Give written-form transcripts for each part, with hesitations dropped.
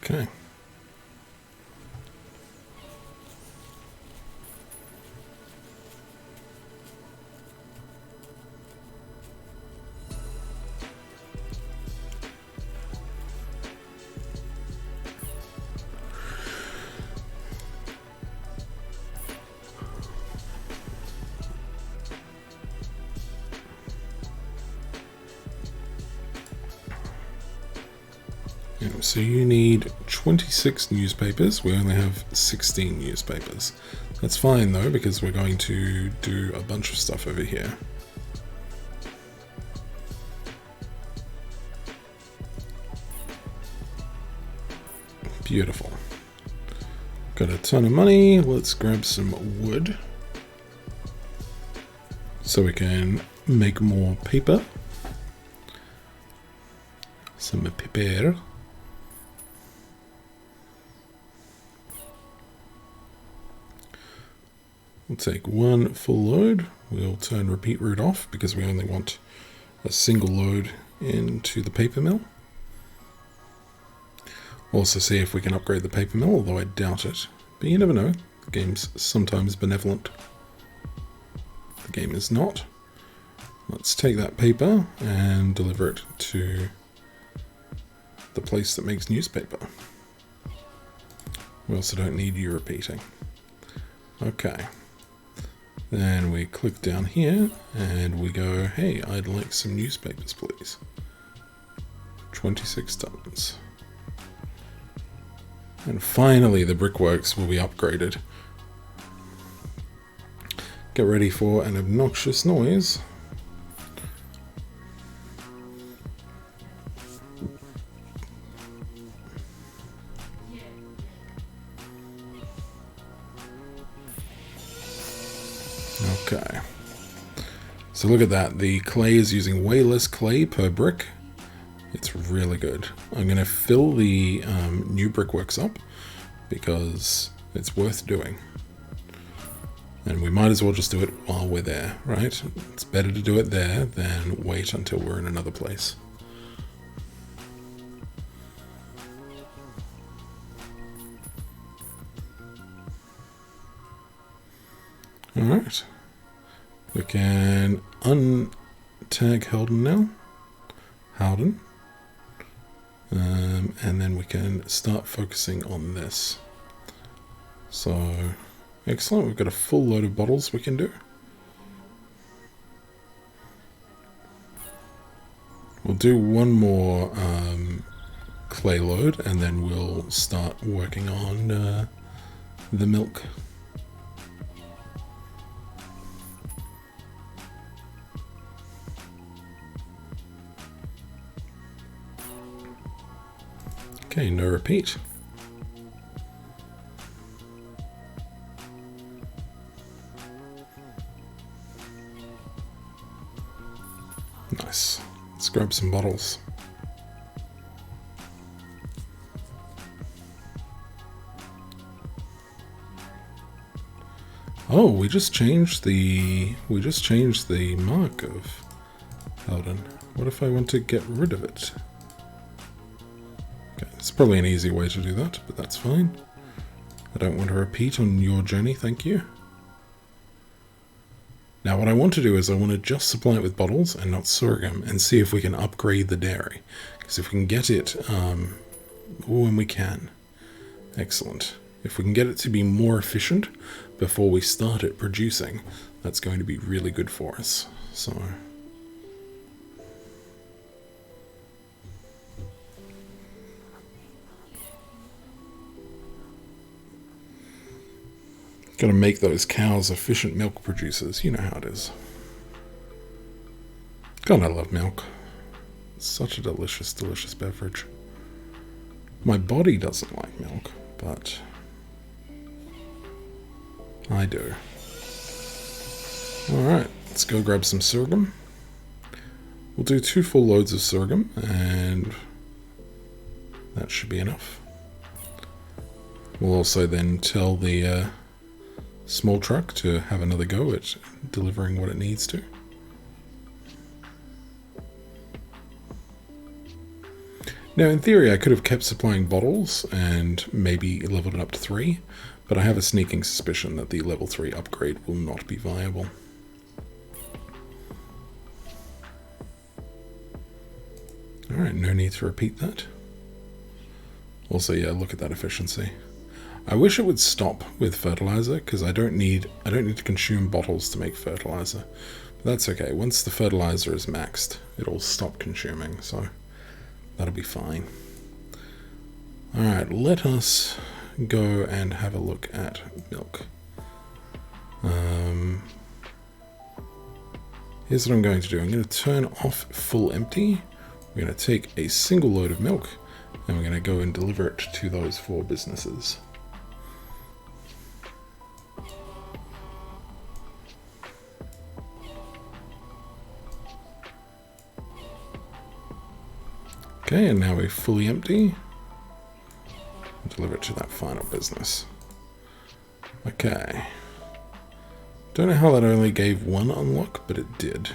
Okay. So you need 26 newspapers. We only have 16 newspapers. That's fine though, because we're going to do a bunch of stuff over here. Beautiful. Got a ton of money. Let's grab some wood so we can make more paper. Some paper. We'll take one full load. We'll turn repeat route off because we only want a single load into the paper mill. We'll also see if we can upgrade the paper mill, although I doubt it. But you never know. The game's sometimes benevolent. The game is not. Let's take that paper and deliver it to the place that makes newspaper. We also don't need you repeating. Okay. Then we click down here and we go, hey, I'd like some newspapers, please. 26 tons. And finally the brickworks will be upgraded. Get ready for an obnoxious noise. Okay. So look at that. The clay is using way less clay per brick. It's really good. I'm going to fill the new brickworks up because it's worth doing. And we might as well just do it while we're there, right? It's better to do it there than wait until we're in another place. Alright. We can untag Howden now. Howden. And then we can start focusing on this. So, excellent. We've got a full load of bottles we can do. We'll do one more clay load and then we'll start working on the milk. Okay, no repeat. Nice. Let's grab some bottles. Oh, we just changed the mark of Howden. What if I want to get rid of it? Okay, it's probably an easy way to do that, but that's fine. I don't want to repeat on your journey, thank you. Now what I want to do is I want to just supply it with bottles and not sorghum and see if we can upgrade the dairy. Because if we can get it, when we can. Excellent. If we can get it to be more efficient before we start it producing, that's going to be really good for us. So, got to make those cows efficient milk producers. You know how it is. God, I love milk. It's such a delicious, delicious beverage. My body doesn't like milk, but I do. Alright, let's go grab some sorghum. We'll do 2 full loads of sorghum, and that should be enough. We'll also then tell the small truck to have another go at delivering what it needs to. Now, in theory, I could have kept supplying bottles and maybe leveled it up to 3, but I have a sneaking suspicion that the level 3 upgrade will not be viable. Alright, no need to repeat that. Also, yeah, look at that efficiency. I wish it would stop with fertilizer, because I don't need to consume bottles to make fertilizer. But that's okay. Once the fertilizer is maxed, it'll stop consuming, so that'll be fine. Alright, let us go and have a look at milk. Here's what I'm going to do. I'm going to turn off full empty. We're going to take a single load of milk, and we're going to go and deliver it to those 4 businesses. Okay, and now we're fully empty. Deliver it to that final business. Okay. Don't know how that only gave 1 unlock, but it did.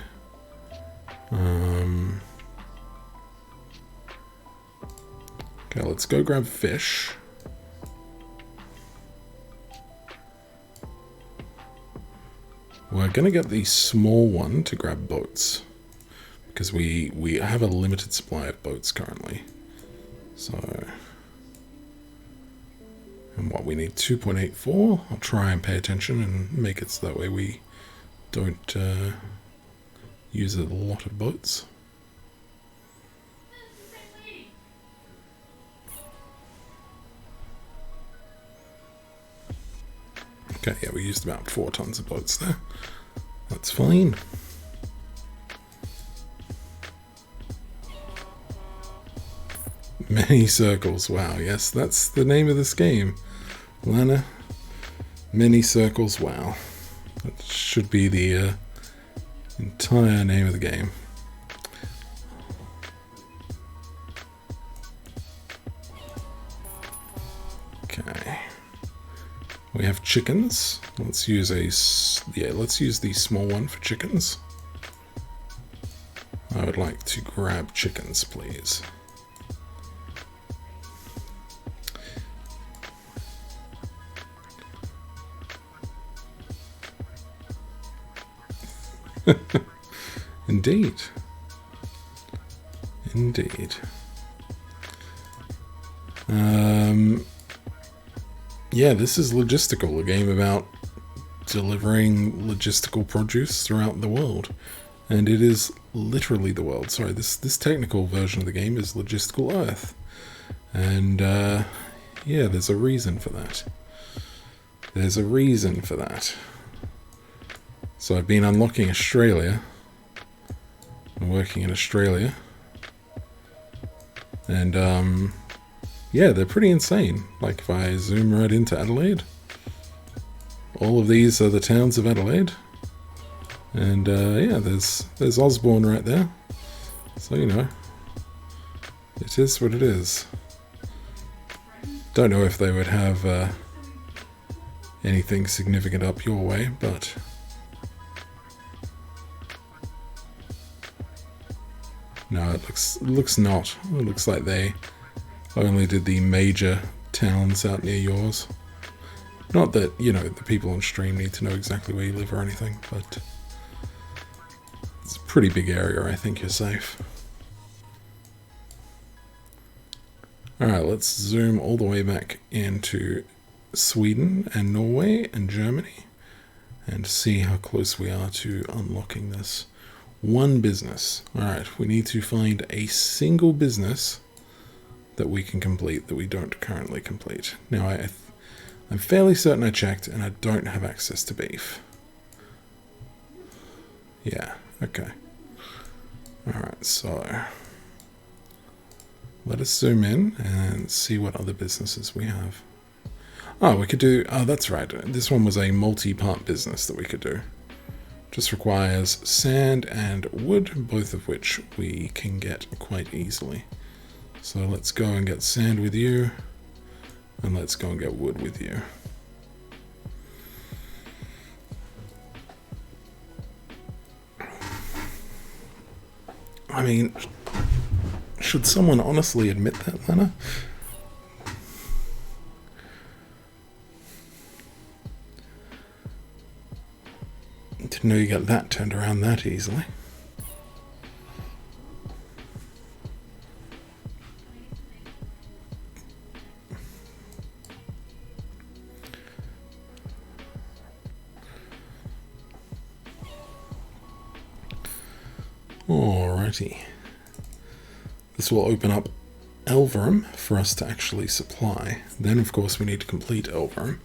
Okay, let's go grab fish. We're going to get the small one to grab boats, because we have a limited supply of boats currently. So, and what we need 2.84. I'll try and pay attention and make it so that way we don't use a lot of boats. Okay, yeah, we used about 4 tons of boats there. That's fine. Many circles. Wow, yes, that's the name of this game. Lana, many circles. Wow. That should be the entire name of the game. Okay. We have chickens. Let's use let's use the small one for chickens. I would like to grab chickens, please. Indeed. Indeed. Yeah, this is Logistical, a game about delivering logistical produce throughout the world. And it is literally the world. Sorry, this technical version of the game is Logistical Earth. And, yeah, there's a reason for that. There's a reason for that. So I've been unlocking Australia. I'm working in Australia. And, yeah, they're pretty insane. Like, if I zoom right into Adelaide, all of these are the towns of Adelaide. And, yeah, there's Osborne right there. So, you know, it is what it is. Don't know if they would have anything significant up your way, but... No, it looks not. It looks like they only did the major towns out near yours. Not that, you know, the people on stream need to know exactly where you live or anything, but it's a pretty big area. I think you're safe. Alright, let's zoom all the way back into Sweden and Norway and Germany and see how close we are to unlocking this. One business. Alright, we need to find a single business that we can complete that we don't currently complete. Now, I'm fairly certain I checked and I don't have access to beef. Yeah, okay. Alright, so let us zoom in and see what other businesses we have. Oh, we could do... Oh, that's right. This one was a multi-part business that we could do. Just requires sand and wood, both of which we can get quite easily. So let's go and get sand with you, and let's go and get wood with you. I mean, Should someone honestly admit that, Lana? Didn't know you got that turned around that easily. Alrighty. This will open up Elverum for us to actually supply. Then, of course, we need to complete Elverum,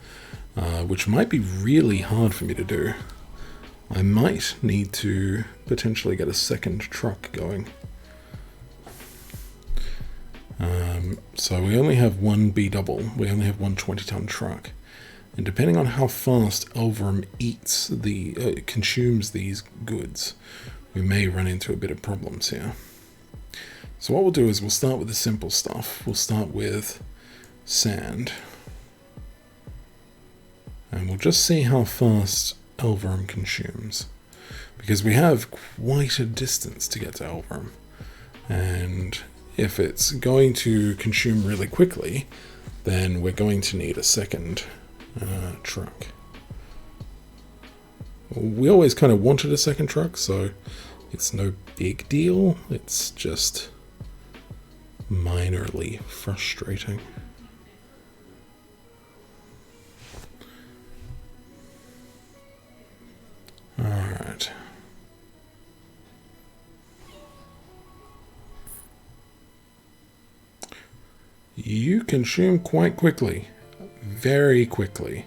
which might be really hard for me to do. I might need to potentially get a second truck going. So we only have one B-double. We only have one 20-ton truck. And depending on how fast Elverum eats consumes these goods, we may run into a bit of problems here. So what we'll do is we'll start with the simple stuff. We'll start with sand. And we'll just see how fast Elverum consumes. Because we have quite a distance to get to Elverum. And if it's going to consume really quickly, then we're going to need a second truck. We always kind of wanted a second truck, so it's no big deal. It's just minorly frustrating. Alright. You consume quite quickly. Very quickly.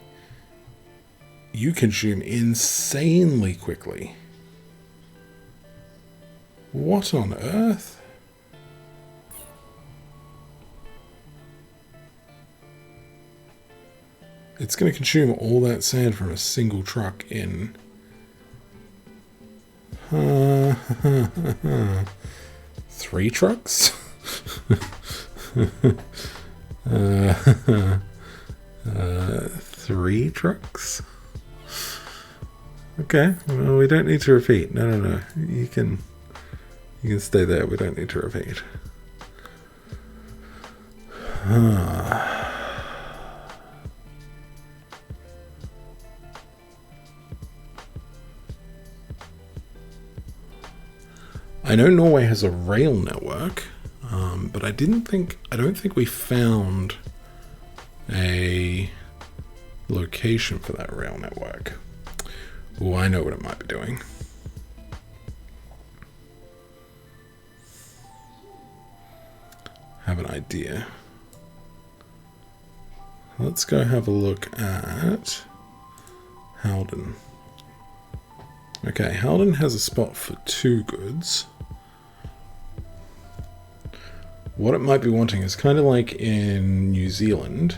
You consume insanely quickly. What on earth? It's going to consume all that sand from a single truck in... 3 trucks? 3 trucks? Okay, well, we don't need to repeat. No. You can stay there. We don't need to repeat. I know Norway has a rail network, but I don't think we found a location for that rail network. Oh, I know what it might be doing. Have an idea. Let's go have a look at Halden. Okay, Halden has a spot for 2 goods. What it might be wanting is kind of like in New Zealand.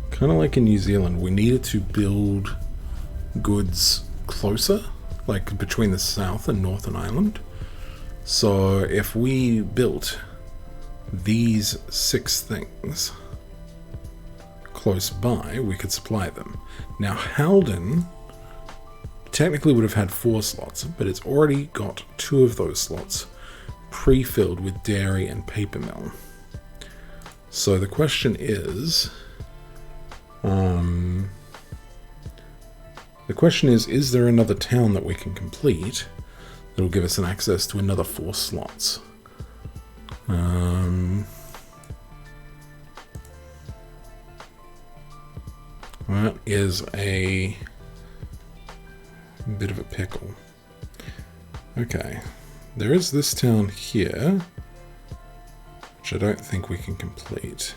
Kind of like in New Zealand, we needed to build goods closer, like between the South and Northern Ireland. So if we built these 6 things close by, we could supply them. Now Halden technically would have had 4 slots, but it's already got 2 of those slots pre-filled with dairy and paper mill. So the question is, is there another town that we can complete that'll give us an access to another 4 slots? That is a bit of a pickle. Okay, there is this town here, which I don't think we can complete.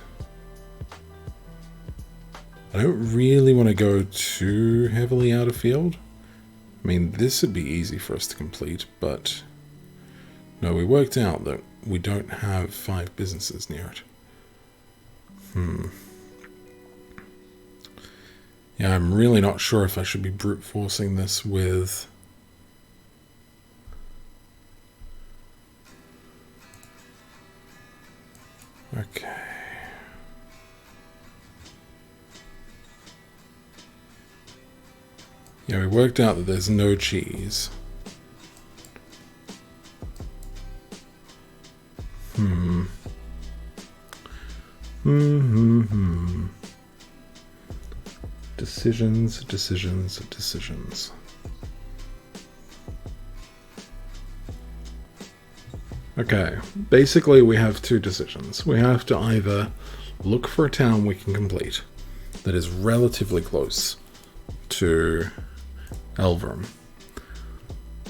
I don't really want to go too heavily out of field. I mean, this would be easy for us to complete, but no, we worked out that we don't have 5 businesses near it. Yeah, I'm really not sure if I should be brute forcing this with... Okay. Yeah, we worked out that there's no cheese. Decisions, decisions, decisions. Okay, basically we have two decisions. We have to either look for a town we can complete that is relatively close to Elverum,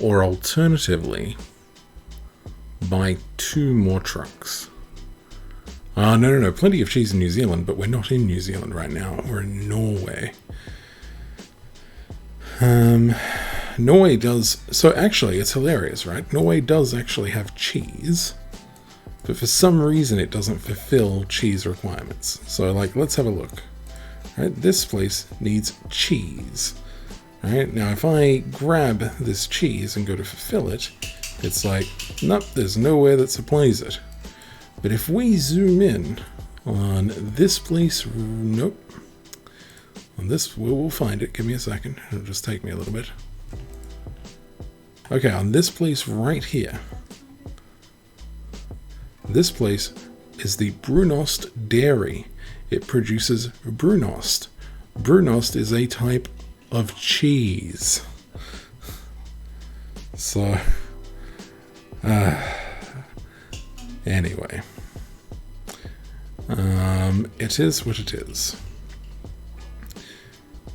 or alternatively buy 2 more trucks. No, plenty of cheese in New Zealand, but we're not in New Zealand right now. We're in Norway. Norway does... So actually, it's hilarious, right? Norway does actually have cheese, but for some reason it doesn't fulfill cheese requirements. So, like, let's have a look. Right, this place needs cheese. Right, now if I grab this cheese and go to fulfill it, it's like, nope, there's nowhere that supplies it. But if we zoom in on this place, nope. On this, we'll find it. Give me a second. It'll just take me a little bit. Okay, on this place right here. This place is the Brunost Dairy. It produces Brunost. Brunost is a type of cheese. So, anyway. It is what it is.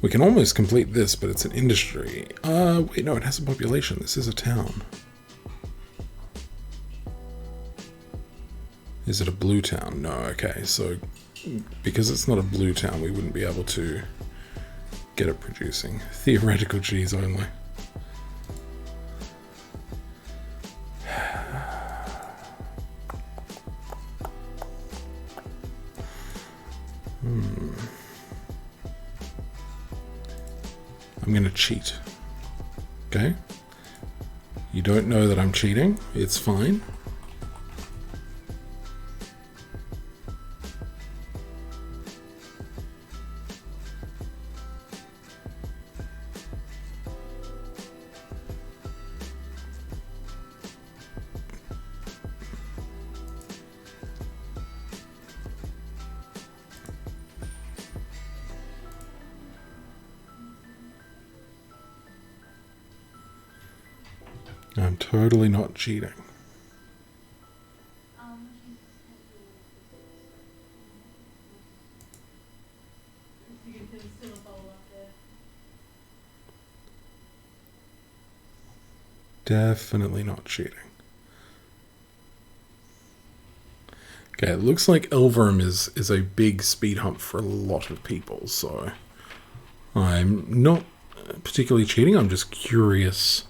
We can almost complete this, but it's an industry. Wait, no, it has a population. This is a town. Is it a blue town? No, okay, so because it's not a blue town, we wouldn't be able to get it producing. Theoretical cheese only. I'm going to cheat. Okay? You don't know that I'm cheating. It's fine. I'm totally not cheating. Definitely not cheating. Okay, it looks like Elverum is a big speed hump for a lot of people, so I'm not particularly cheating, I'm just curious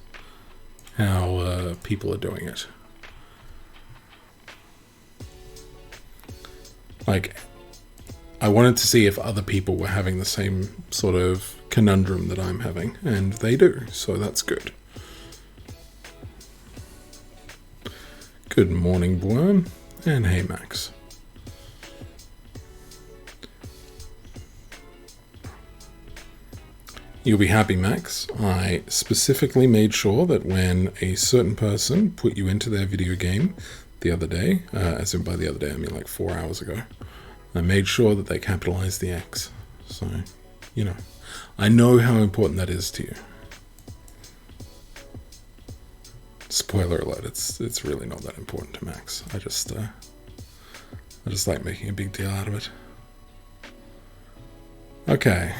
how people are doing it. Like, I wanted to see if other people were having the same sort of conundrum that I'm having, and they do, so that's good. Good morning, Worm, and hey, Max. You'll be happy, Max. I specifically made sure that when a certain person put you into their video game the other day, as in by the other day, I mean like 4 hours ago, I made sure that they capitalized the X. So, you know, I know how important that is to you. Spoiler alert, it's really not that important to Max. I just like making a big deal out of it. Okay.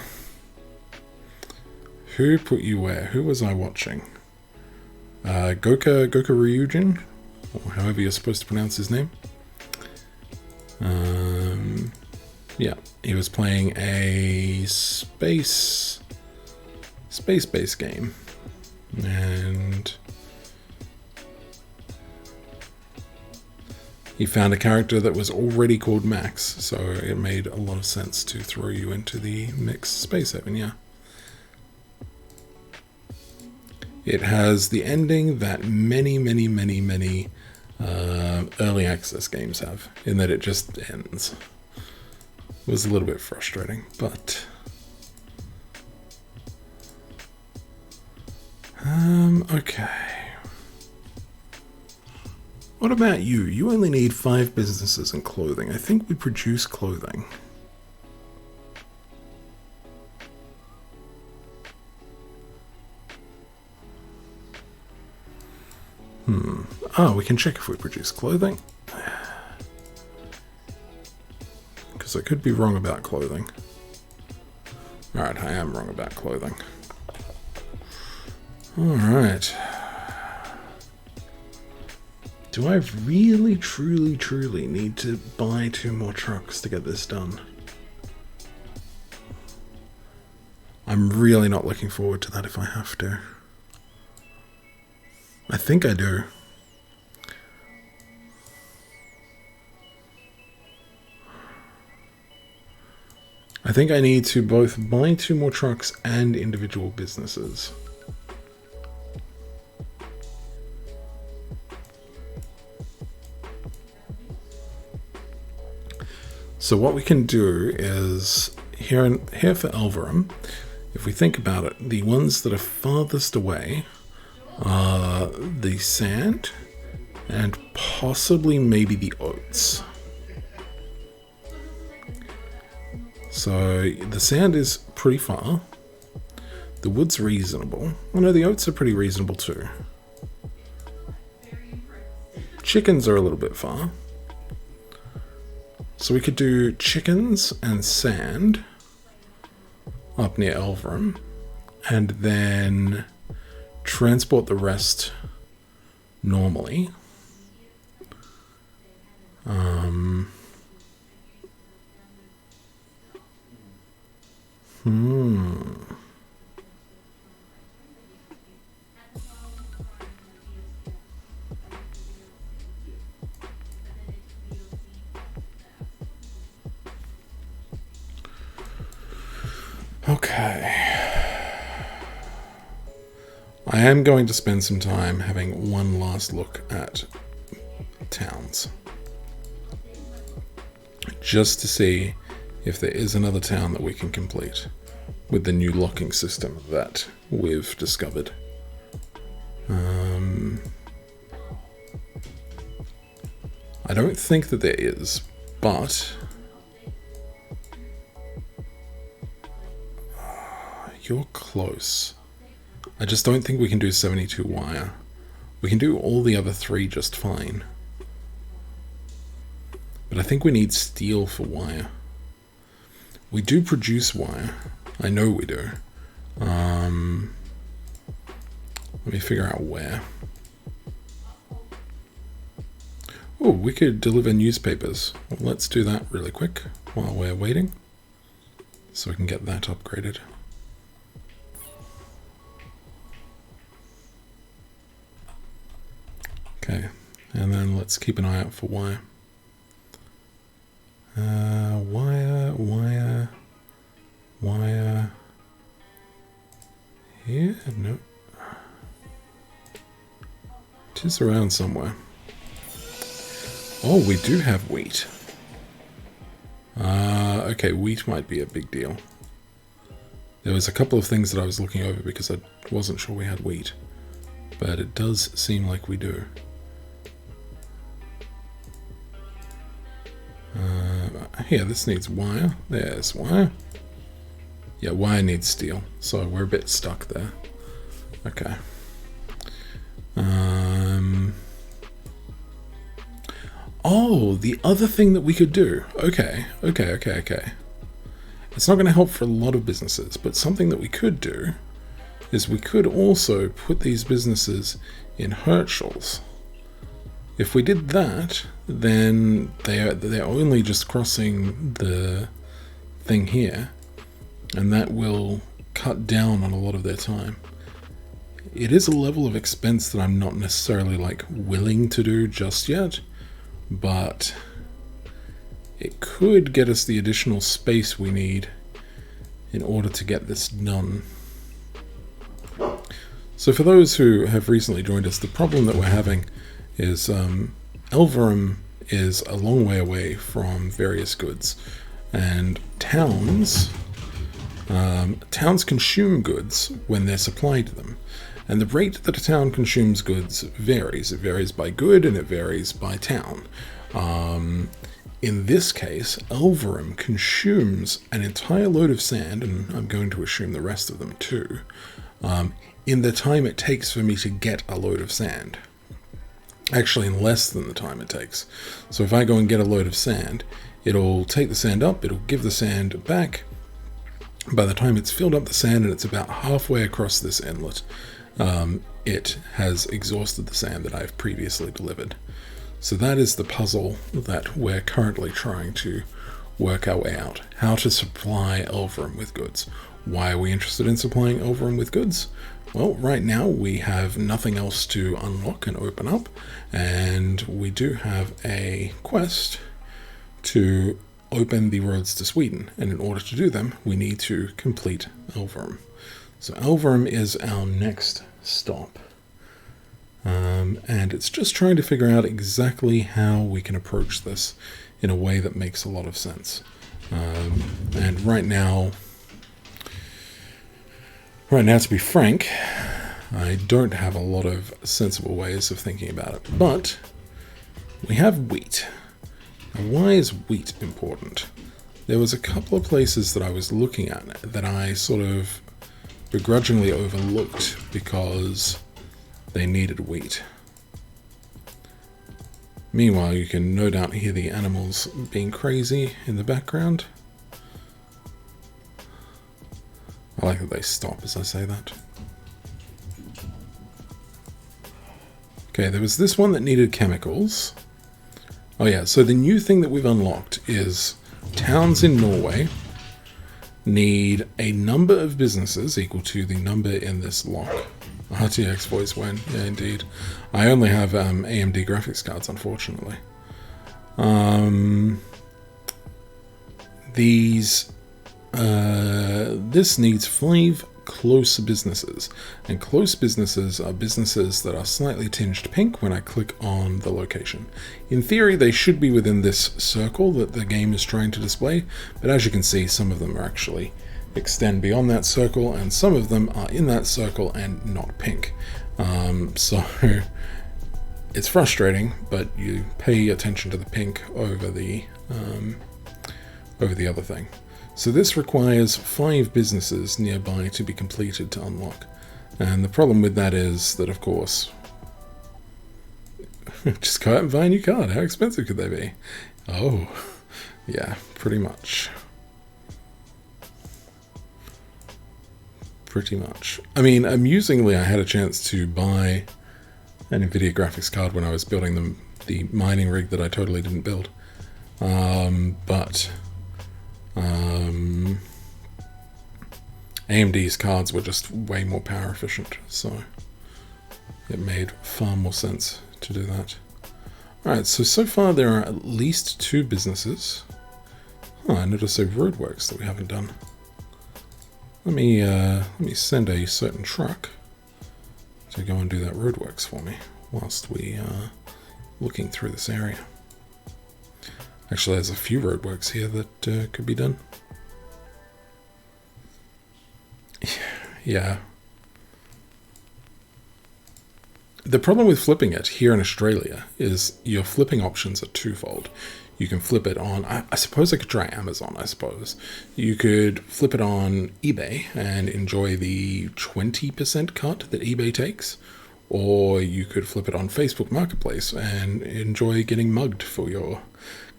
Who put you where? Who was I watching? Goka Ryujin, or however you're supposed to pronounce his name. Yeah, he was playing a space-based game, and he found a character that was already called Max, so it made a lot of sense to throw you into the mixed space haven, yeah. It has the ending that many early access games have, in that it just ends. It was a little bit frustrating, but okay. What about you? You only need 5 businesses and clothing. I think we produce clothing. Oh, we can check if we produce clothing. Because I could be wrong about clothing. Alright, I am wrong about clothing. Alright. Do I really, truly need to buy 2 more trucks to get this done? I'm really not looking forward to that if I have to. I think I do. I think I need to both buy 2 more trucks and individual businesses. So what we can do is, here for Elverum, if we think about it, the ones that are farthest away are the sand and possibly maybe the oats. So the sand is pretty far. The wood's reasonable. Oh no, the oats are pretty reasonable too. Chickens are a little bit far. So we could do chickens and sand up near Elverum, and then transport the rest normally. Okay. I am going to spend some time having one last look at towns. Just to see if there is another town that we can complete with the new locking system that we've discovered. I don't think that there is, but you're close. I just don't think we can do 72 wire. We can do all the other 3 just fine. But I think we need steel for wire. We do produce wire. I know we do. Let me figure out where. Oh, we could deliver newspapers. Well, let's do that really quick while we're waiting, so we can get that upgraded. Okay, and then let's keep an eye out for wire. Wire. Here? No. It is around somewhere. Oh, we do have wheat. Okay, wheat might be a big deal. There was a couple of things that I was looking over because I wasn't sure we had wheat. But it does seem like we do. Here, this needs wire. There's wire. Yeah, wire needs steel, so we're a bit stuck there. Okay. Oh, the other thing that we could do. Okay. It's not going to help for a lot of businesses, but something that we could do is we could also put these businesses in Herschel's. If we did that, then they're only just crossing the thing here, and that will cut down on a lot of their time. It is a level of expense that I'm not necessarily willing to do just yet, but it could get us the additional space we need in order to get this done. So for those who have recently joined us, the problem that we're having is Elverum is a long way away from various goods, and towns consume goods when they're supplied to them, and the rate that a town consumes goods varies. It varies by good and it varies by town. In this case, Elverum consumes an entire load of sand, and I'm going to assume the rest of them too, in the time it takes for me to get a load of sand. actually in less than the time it takes. So if I go and get a load of sand, it'll take the sand up, it'll give the sand back. By the time it's filled up the sand and it's about halfway across this inlet, it has exhausted the sand that I've previously delivered. So that is the puzzle that we're currently trying to work our way out. How to supply Elverum with goods. Why are we interested in supplying Elverum with goods? Well, right now we have nothing else to unlock and open up, and we do have a quest to open the roads to Sweden, and in order to do them, we need to complete Elverum. So Elverum is our next stop. And it's just trying to figure out exactly how we can approach this in a way that makes a lot of sense. And right now, to be frank, I don't have a lot of sensible ways of thinking about it. But we have wheat. Now, why is wheat important? There was a couple of places that I was looking at that I sort of begrudgingly overlooked because they needed wheat. Meanwhile, you can no doubt hear the animals being crazy in the background. I like that they stop as I say that. Okay, there was this one that needed chemicals. Oh yeah, so the new thing that we've unlocked is towns in Norway need a number of businesses equal to the number in this lock. RTX voice win, yeah indeed. I only have AMD graphics cards, unfortunately. This needs 5 close businesses, and close businesses are businesses that are slightly tinged pink when I click on the location. In theory, they should be within this circle that the game is trying to display, but as you can see, some of them are actually extend beyond that circle, and some of them are in that circle and not pink. So it's frustrating, but you pay attention to the pink over the other thing. So this requires 5 businesses nearby to be completed to unlock. And the problem with that is that, of course, just go out and buy a new card. How expensive could they be? Oh, yeah, pretty much. Pretty much. I mean, amusingly, I had a chance to buy an NVIDIA graphics card when I was building the mining rig that I totally didn't build. But AMD's cards were just way more power efficient, so it made far more sense to do that. Alright, so far there are at least 2 businesses. Oh, I noticed a roadworks that we haven't done. Let me send a certain truck to go and do that roadworks for me whilst we are looking through this area. Actually, there's a few roadworks here that could be done. Yeah. The problem with flipping it here in Australia is your flipping options are twofold. You can flip it on, I suppose I could try Amazon, I suppose. You could flip it on eBay and enjoy the 20% cut that eBay takes. Or you could flip it on Facebook Marketplace and enjoy getting mugged for your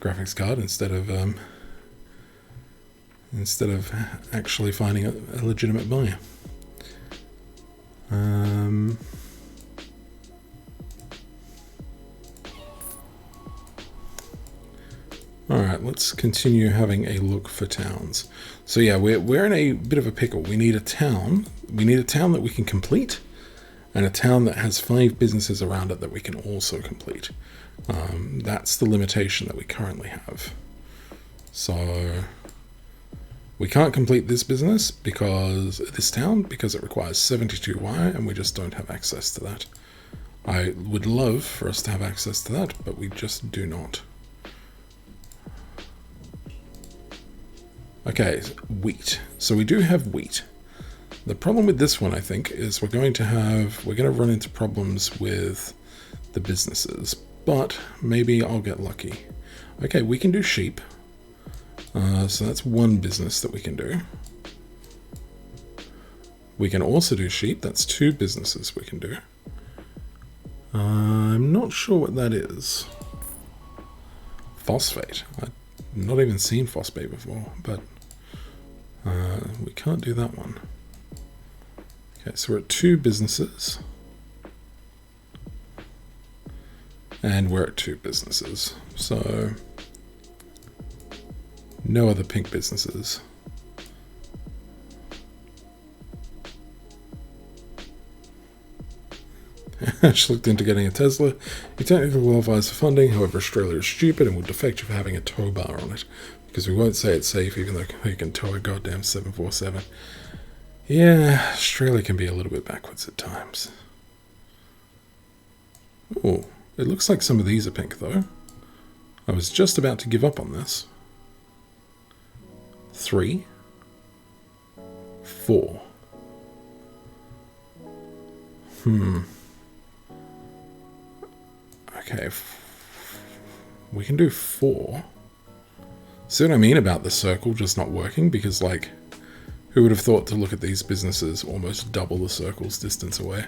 graphics card instead of actually finding a legitimate buyer. Alright, let's continue having a look for towns. So yeah, we're in a bit of a pickle. We need a town. We need a town that we can complete, and a town that has 5 businesses around it that we can also complete. That's the limitation that we currently have. So we can't complete this business because it requires 72 wire, and we just don't have access to that. I would love for us to have access to that, but we just do not. Okay, wheat. So we do have wheat. The problem with this one, I think, is we're going to run into problems with the businesses, but maybe I'll get lucky. Okay, we can do sheep. So that's one business that we can do. We can also do sheep. That's 2 businesses we can do. I'm not sure what that is. Phosphate. I've not even seen phosphate before, but we can't do that one. Okay, so we're at 2 businesses. And we're at 2 businesses. So no other pink businesses. Ash looked into getting a Tesla. He technically qualifies for funding, however Australia is stupid and will defect you for having a tow bar on it. Because we won't say it's safe even though you can tow a goddamn 747. Yeah, Australia can be a little bit backwards at times. Oh, it looks like some of these are pink though. I was just about to give up on this. 3, 4. Okay, we can do 4. See what I mean about the circle just not working? Because, like, who would have thought to look at these businesses almost double the circle's distance away?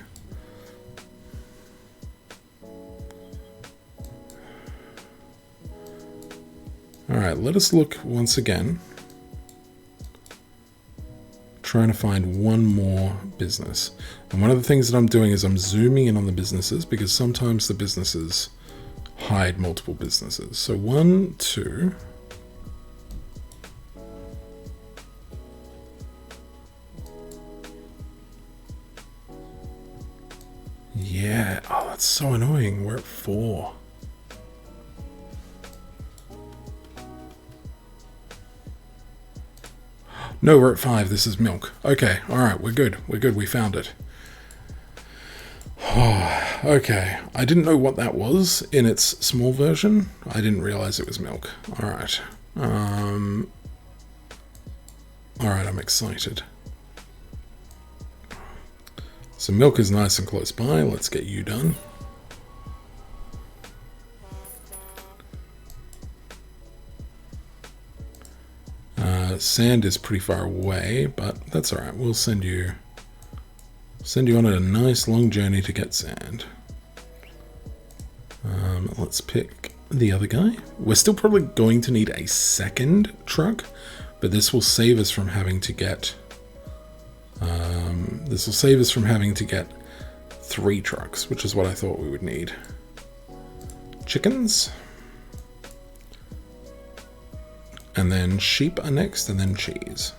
Alright, let us look once again. Trying to find one more business. And one of the things that I'm doing is I'm zooming in on the businesses because sometimes the businesses hide multiple businesses. So 1, 2. Yeah, oh, that's so annoying. We're at 4. No, we're at 5. This is milk. Okay, alright, we're good. We're good, we found it. Oh, okay, I didn't know what that was in its small version. I didn't realize it was milk. Alright. Alright, I'm excited. So milk is nice and close by. Let's get you done. Sand is pretty far away, but that's alright. We'll send you on a nice long journey to get sand. Let's pick the other guy. We're still probably going to need a second truck, but this will save us from having to get 3 trucks, which is what I thought we would need. Chickens. And then sheep are next, and then cheese.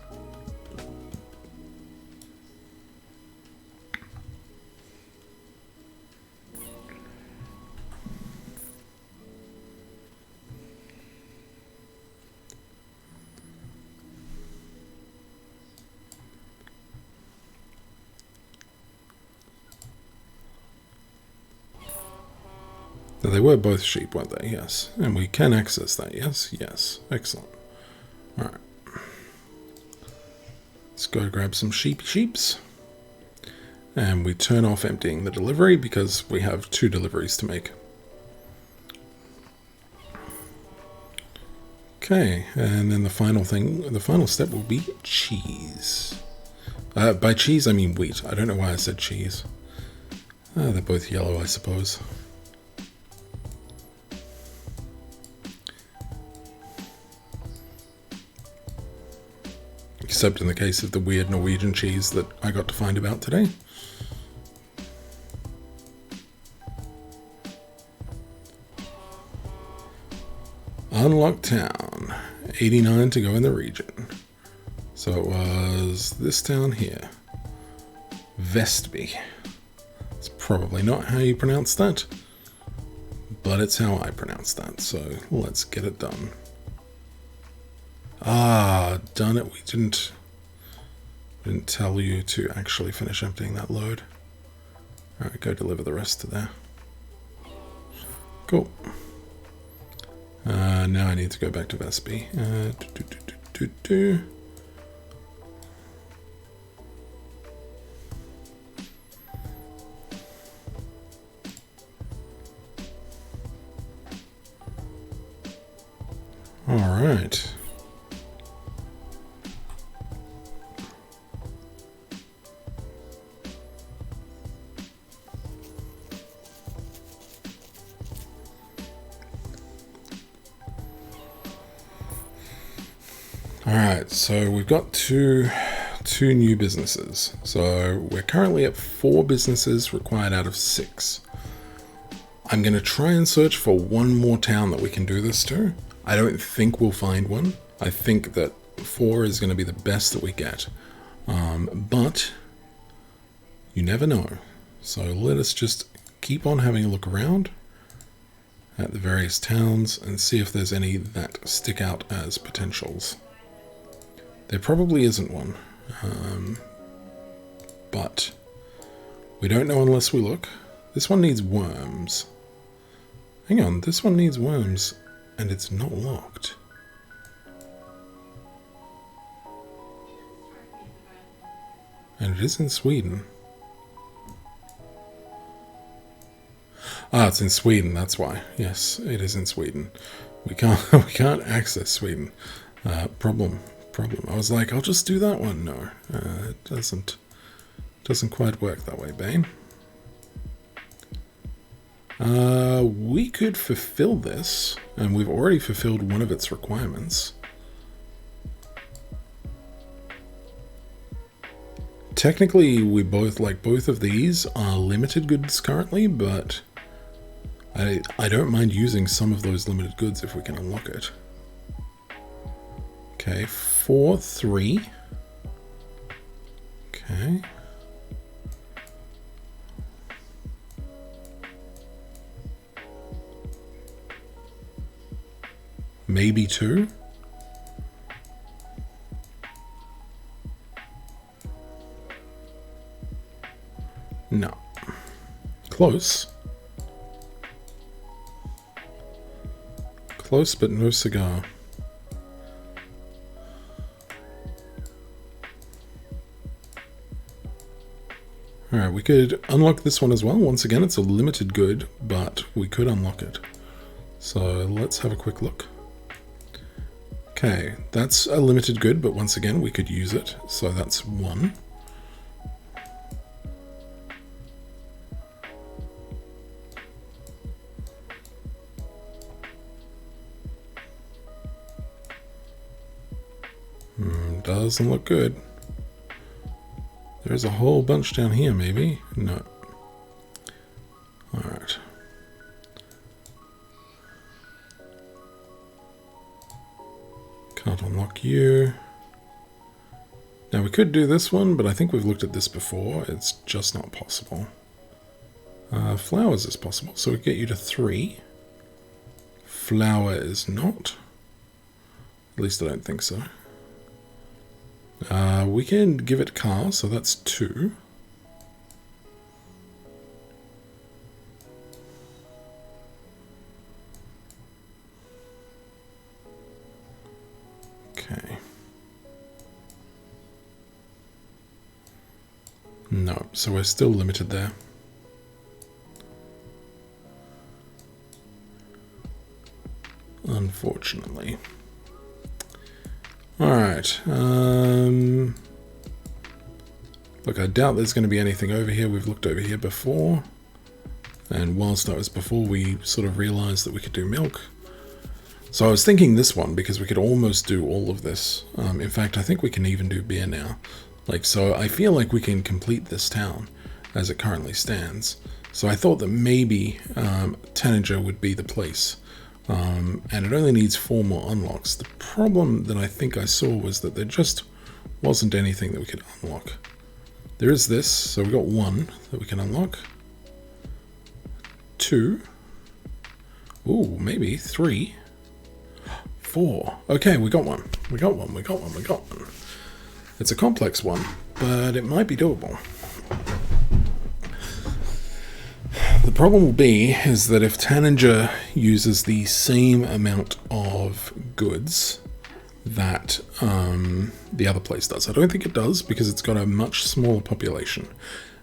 So they were both sheep, weren't they? Yes. And we can access that, yes? Yes. Excellent. Alright. Let's go grab some sheeps. And we turn off emptying the delivery because we have 2 deliveries to make. Okay, and then the final step will be cheese. By cheese, I mean wheat. I don't know why I said cheese. They're both yellow, I suppose. Except in the case of the weird Norwegian cheese that I got to find about today. Unlock town. 89 to go in the region. So it was this town here. Vestby. It's probably not how you pronounce that, but it's how I pronounce that, so let's get it done. Ah, done it. We didn't tell you to actually finish emptying that load. Alright, go deliver the rest to there. Cool. Now I need to go back to Vestby. Alright. Alright, so we've got two new businesses. So we're currently at 4 businesses required out of 6. I'm going to try and search for one more town that we can do this to. I don't think we'll find one. I think that 4 is going to be the best that we get. But you never know. So let us just keep on having a look around at the various towns and see if there's any that stick out as potentials. There probably isn't one. But we don't know unless we look. This one needs worms. Hang on, this one needs worms and it's not locked. And it is in Sweden. Ah, it's in Sweden, that's why. Yes, it is in Sweden. We can't access Sweden. Problem. I was like, I'll just do that one. No, it doesn't quite work that way, Bane. We could fulfill this, and we've already fulfilled one of its requirements. Technically, we both of these are limited goods currently, but I don't mind using some of those limited goods if we can unlock it. Okay, 4, 3. Okay. Maybe 2. No. Close. Close, but no cigar. Alright, we could unlock this one as well. Once again, it's a limited good, but we could unlock it. So let's have a quick look. Okay, that's a limited good, but once again, we could use it. So that's 1. Doesn't look good. There's a whole bunch down here, maybe? No. Alright. Can't unlock you. Now we could do this one, but I think we've looked at this before. It's just not possible. Flowers is possible, so we get you to 3. Flower is not. At least I don't think so. We can give it car, so that's 2. Okay. No, so we're still limited there. Unfortunately. Alright, look, I doubt there's going to be anything over here. We've looked over here before, and whilst that was before we sort of realised that we could do milk. So I was thinking this one, because we could almost do all of this. In fact, I think we can even do beer now. So I feel like we can complete this town as it currently stands. So I thought that maybe Tanager would be the place. And it only needs 4 more unlocks. The problem that I think I saw was that there just wasn't anything that we could unlock. There is this, so we got 1 that we can unlock. 2. Ooh, maybe 3. 4. Okay, we got one. We got one. It's a complex one, but it might be doable. The problem will be is that if Tanager uses the same amount of goods that the other place does. I don't think it does, because it's got a much smaller population.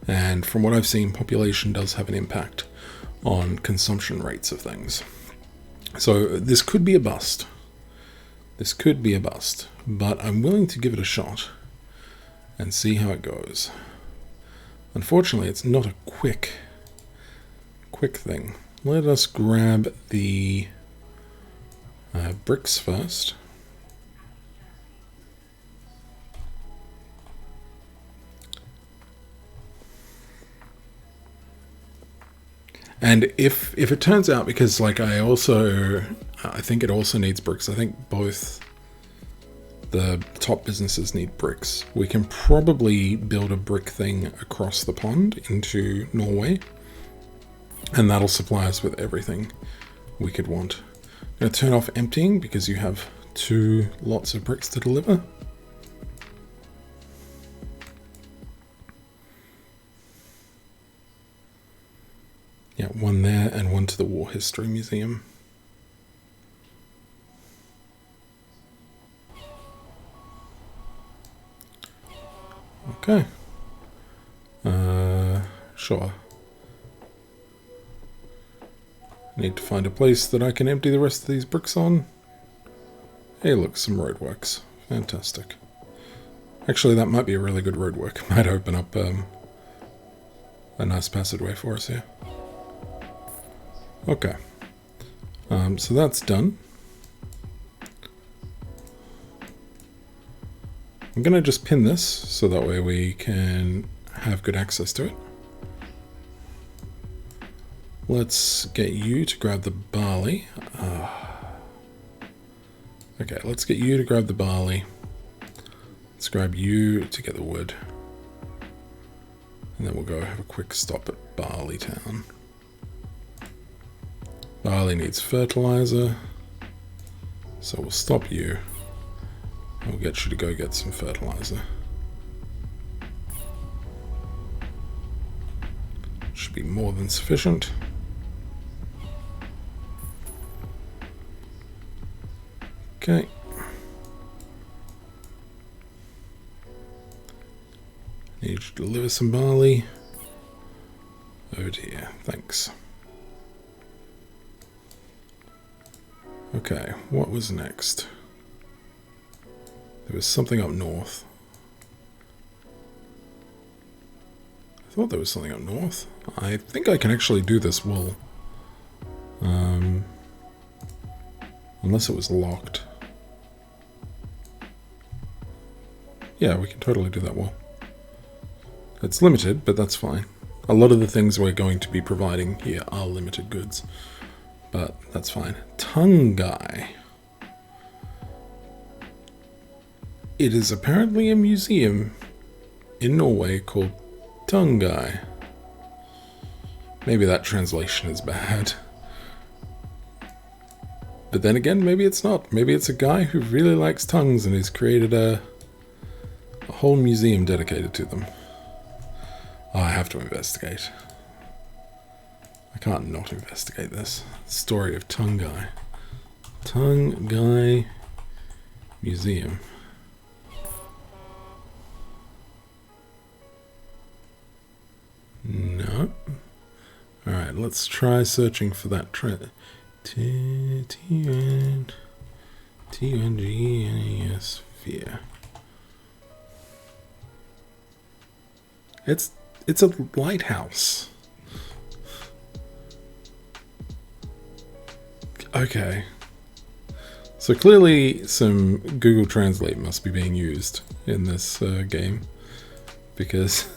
And from what I've seen, population does have an impact on consumption rates of things. So this could be a bust. This could be a bust, but I'm willing to give it a shot and see how it goes. Unfortunately, it's not a quick thing. Let us grab the bricks first. And if it turns out, because like I think it also needs bricks. I think both the top businesses need bricks. We can probably build a brick thing across the pond into Norway, and that'll supply us with everything we could want. I'm going to turn off emptying because you have 2 lots of bricks to deliver. Yeah, 1 there and 1 to the War History Museum. Okay. Sure. Need to find a place that I can empty the rest of these bricks on. Hey, look, some roadworks. Fantastic. Actually, that might be a really good roadwork. Might open up a nice passageway for us here. Okay. So that's done. I'm going to just pin this so that way we can have good access to it. Let's get you to grab the barley. Okay, let's get you to grab the barley. Let's grab you to get the wood. And then we'll go have a quick stop at Barley Town. Barley needs fertilizer. So we'll stop you. We'll get you to go get some fertilizer. Should be more than sufficient. Okay. Need you to deliver some barley. Oh dear, thanks. Okay, what was next? There was something up north. I thought there was something up north. I think I can actually do this wool. Unless it was locked. Yeah, we can totally do that wool. It's limited, but that's fine. A lot of the things we're going to be providing here are limited goods. But that's fine. Tungai. It is apparently a museum in Norway called Tungai. Maybe that translation is bad. But then again, maybe it's not. Maybe it's a guy who really likes tongues and has created a whole museum dedicated to them. Oh, I have to investigate. I can't not investigate this. Story of Tungai. Tungai Museum. No. Alright, let's try searching for that T-U-N-G-N-E-S sphere. It's a lighthouse. Okay. So clearly some Google Translate must be being used in this game. Because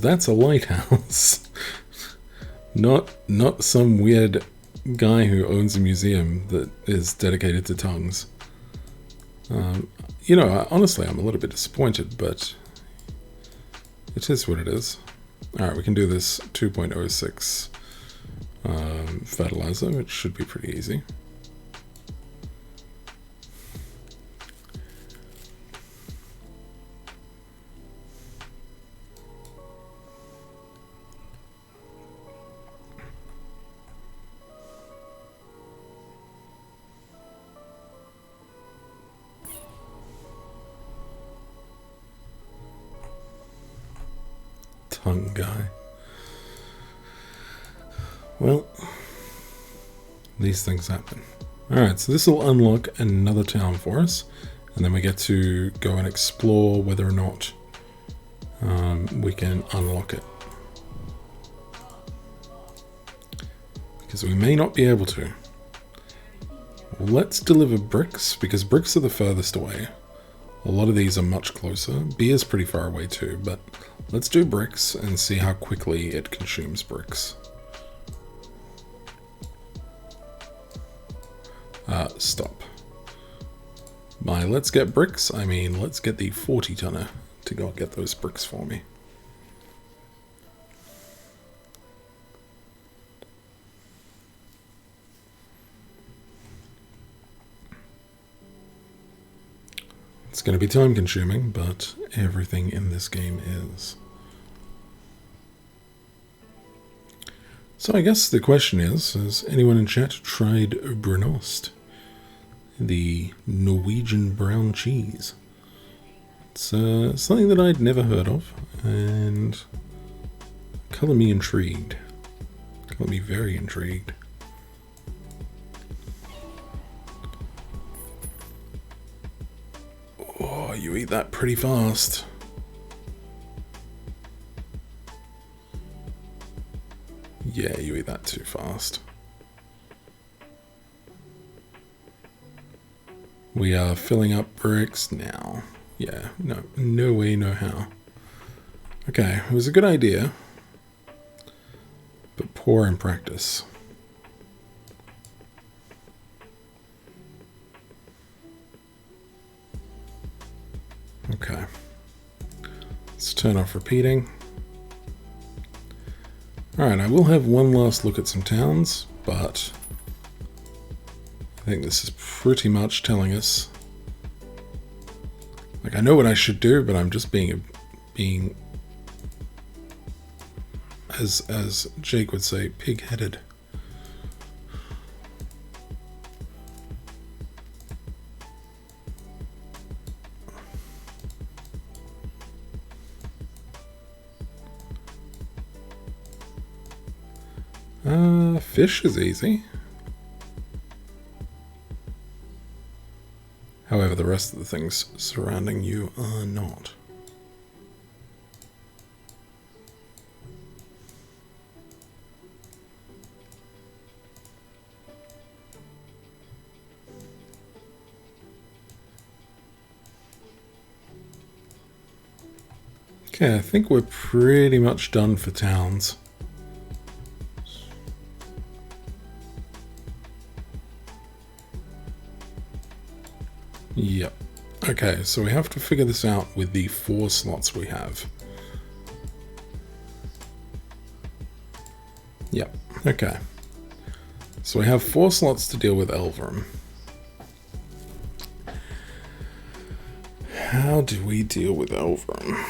that's a lighthouse. Not some weird guy who owns a museum that is dedicated to tongues. You know, honestly, I'm a little bit disappointed, but it is what it is. Alright, we can do this 2.06 fertilizer, which should be pretty easy. Tongue guy. Well, these things happen. Alright, so this will unlock another town for us, and then we get to go and explore whether or not we can unlock it. Because we may not be able to. Let's deliver bricks, because bricks are the furthest away. A lot of these are much closer. Beer's pretty far away too, but let's do bricks and see how quickly it consumes bricks. Stop. By let's get bricks, I mean let's get the 40-tonner to go get those bricks for me. It's going to be time consuming, but everything in this game is. So I guess the question is, has anyone in chat tried brunost? The Norwegian brown cheese. It's something that I'd never heard of, and color me intrigued. Color me very intrigued. Oh, you eat that pretty fast. Yeah, you eat that too fast. We are filling up bricks now. Yeah, no way, no how. Okay, it was a good idea, but poor in practice. Okay. Let's turn off repeating. Alright, I will have one last look at some towns, but I think this is pretty much telling us. Like, I know what I should do, but I'm just being as Jake would say, pig-headed. Fish is easy. However, the rest of the things surrounding you are not. Okay, I think we're pretty much done for towns. Yep. Okay, so we have to figure this out with the 4 slots we have. Yep. Okay. So we have 4 slots to deal with Elverum. How do we deal with Elverum?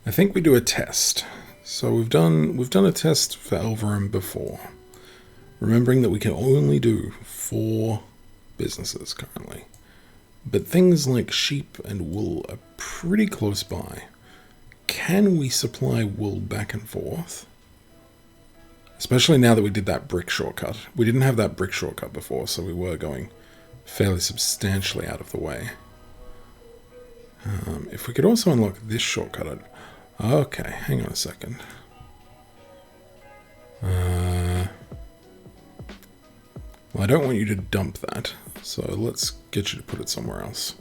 I think we do a test. So we've done a test for Elverum before. Remembering that we can only do 4 businesses currently. But things like sheep and wool are pretty close by. Can we supply wool back and forth? Especially now that we did that brick shortcut. We didn't have that brick shortcut before, so we were going fairly substantially out of the way. If we could also unlock this shortcut, okay, hang on a second. Well, I don't want you to dump that, so let's get you to put it somewhere else.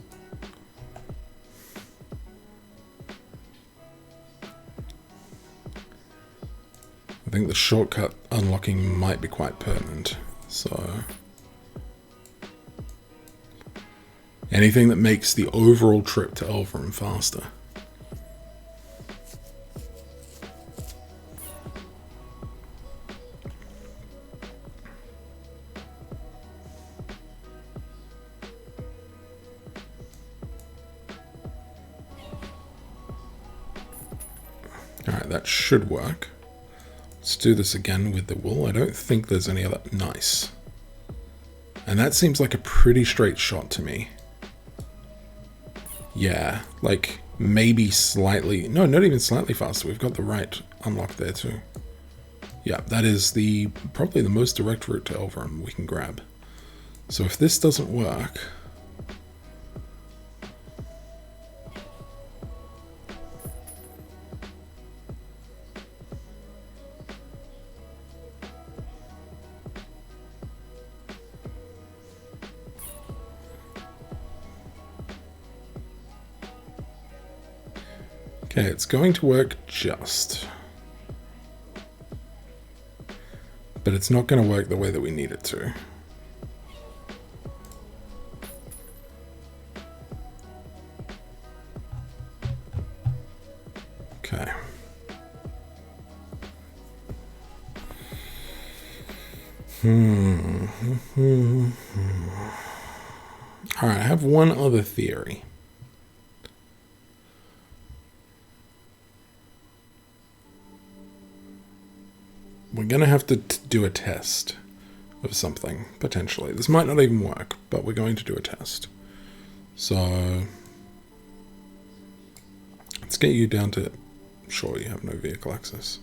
I think the shortcut unlocking might be quite pertinent, so anything that makes the overall trip to Elverum faster. Alright, that should work. Let's do this again with the wool. I don't think there's any other... Nice. And that seems like a pretty straight shot to me. Yeah, like maybe slightly... No, not even slightly faster. We've got the right unlock there too. Yeah, that is probably the most direct route to Elverum we can grab. So if this doesn't work... Okay, it's going to work just. But it's not going to work the way that we need it to. Okay. Alright, I have one other theory. We're going to have to do a test of something, potentially. This might not even work, but we're going to do a test. So, let's get you down to... Sure, you have no vehicle access.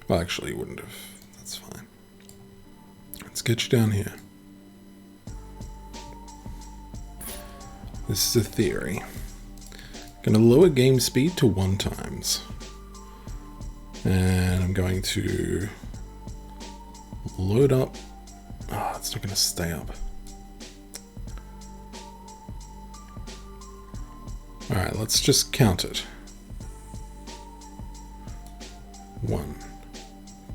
Well, actually, you wouldn't have. That's fine. Let's get you down here. This is a theory. Going to lower game speed to 1 times. And I'm going to... load up. Oh, it's not going to stay up. Alright, let's just count it. 1,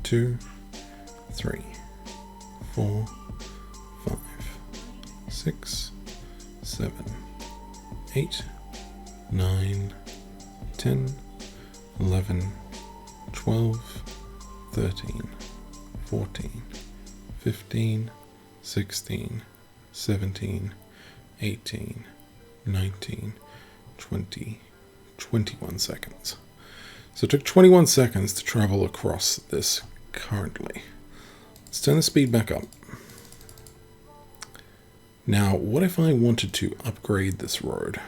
2, 3, 4, 5, 6, 7, 8, 9, 10, 11, 12, 13, 14, 15, 16, 17, 18, 19, 20, 21 seconds. So it took 21 seconds to travel across this currently. Let's turn the speed back up. Now, what if I wanted to upgrade this road?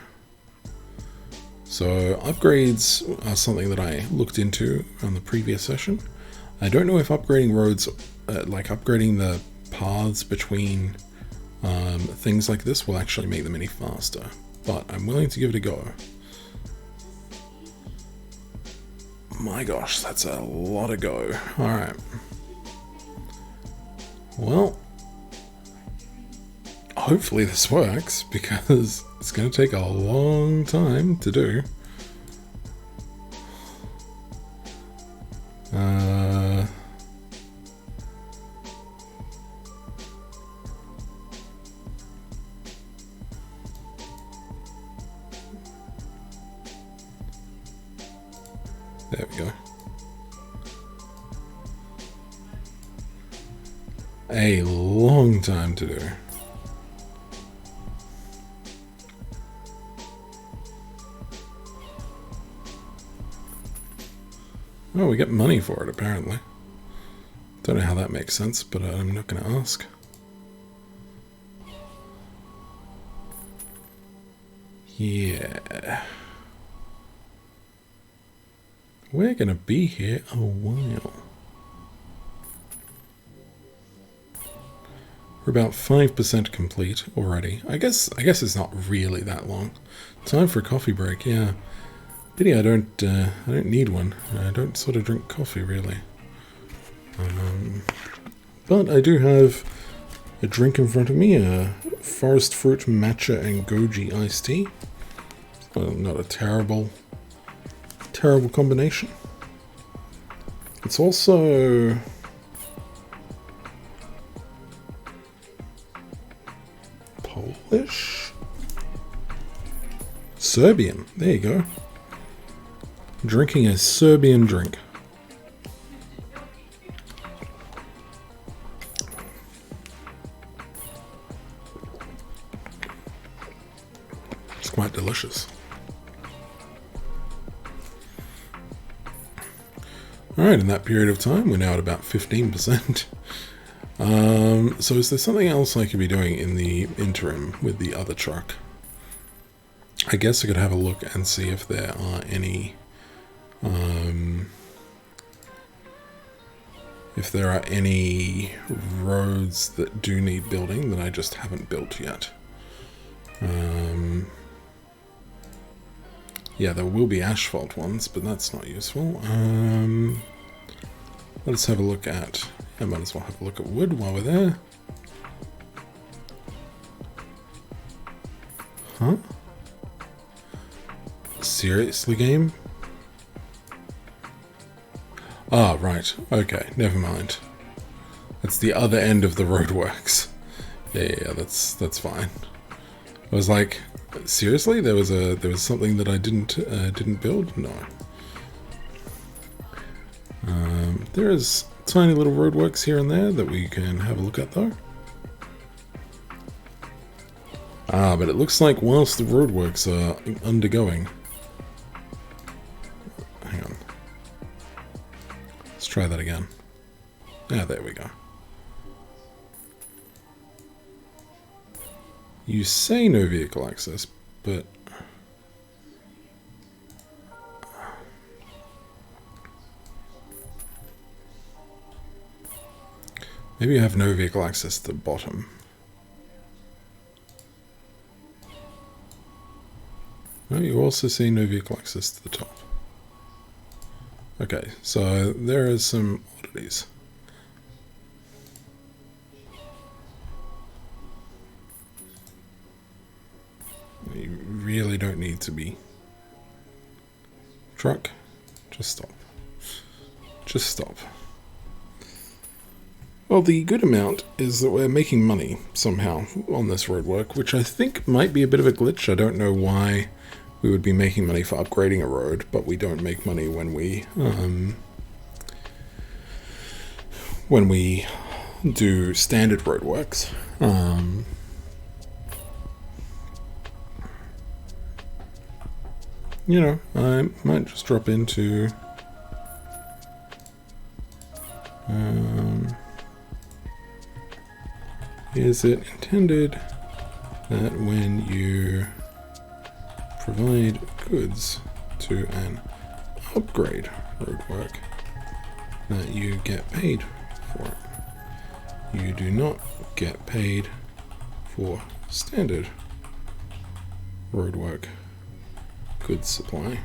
So upgrades are something that I looked into on the previous session. I don't know if upgrading roads, like upgrading the paths between things like this will actually make them any faster, but I'm willing to give it a go. My gosh, that's a lot of go. Alright. Well, hopefully this works, because it's going to take a long time to do. There we go. A long time to do. Oh, we get money for it, apparently. Don't know how that makes sense, but I'm not going to ask. Yeah. We're going to be here a while. We're about 5% complete already. I guess it's not really that long. Time for a coffee break, yeah. Pity I don't need one. I don't sort of drink coffee, really. But I do have a drink in front of me, a forest fruit matcha and goji iced tea. Well, not a terrible combination. It's also Polish? Serbian. There you go. Drinking a Serbian drink. It's quite delicious. Alright, in that period of time, we're now at about 15%. So is there something else I could be doing in the interim with the other truck? I guess I could have a look and see if there are any... if there are any roads that do need building that I just haven't built yet. Yeah, there will be asphalt ones, but that's not useful. Let's have a look at... I might as well have a look at wood while we're there. Huh? Seriously, game? Ah, right. Okay, never mind. That's the other end of the roadworks. Yeah, that's fine. I was like, seriously, there was something that I didn't build? No. There is tiny little roadworks here and there that we can have a look at, though. Ah, but it looks like whilst the roadworks are undergoing... Hang on. Let's try that again. Ah, there we go. You say no vehicle access, but... Maybe you have no vehicle access to the bottom. No, you also see no vehicle access to the top. Okay, so there are some oddities. You really don't need to be. Truck, just stop. Just stop. Well, the good amount is that we're making money somehow on this roadwork, which I think might be a bit of a glitch. I don't know why we would be making money for upgrading a road, but we don't make money when we do standard roadworks. You know, I might just drop into... is it intended that when you provide goods to an upgrade roadwork that you get paid for it? You do not get paid for standard roadwork goods supply.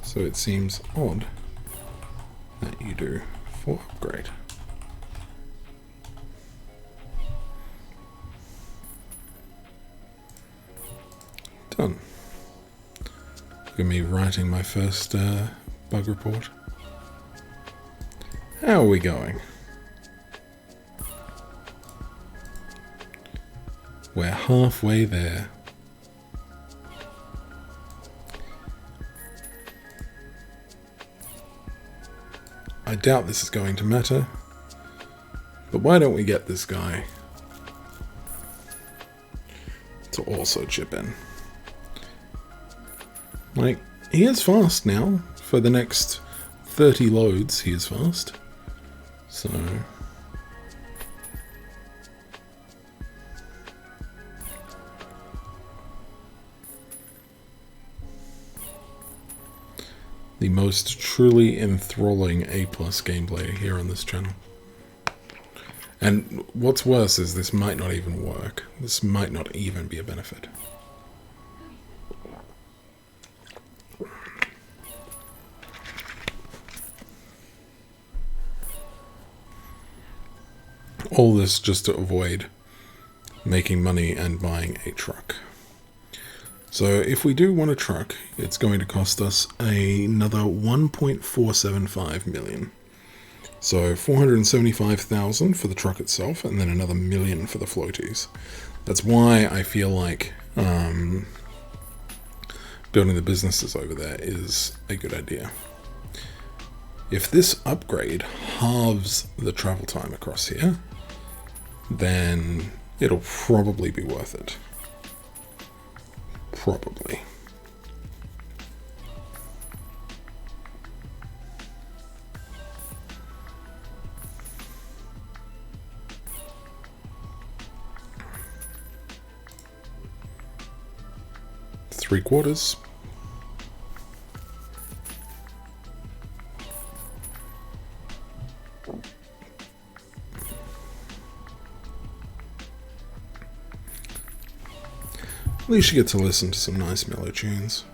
So it seems odd that you do for upgrade. Done. Look at me writing my first bug report. How are we going? We're halfway there. I doubt this is going to matter, but why don't we get this guy to also chip in? Like, he is fast now. For the next 30 loads, he is fast. So... the most truly enthralling A+ gameplay here on this channel. And what's worse is this might not even work. This might not even be a benefit. All this just to avoid making money and buying a truck. So if we do want a truck, it's going to cost us another 1.475 million. So 475,000 for the truck itself, and then another million for the floaties. That's why I feel like building the businesses over there is a good idea. If this upgrade halves the travel time across here, then it'll probably be worth it. Probably. Three quarters. At least you get to listen to some nice mellow tunes.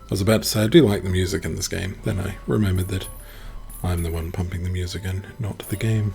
I was about to say I do like the music in this game, then I remembered that I'm the one pumping the music and not the game.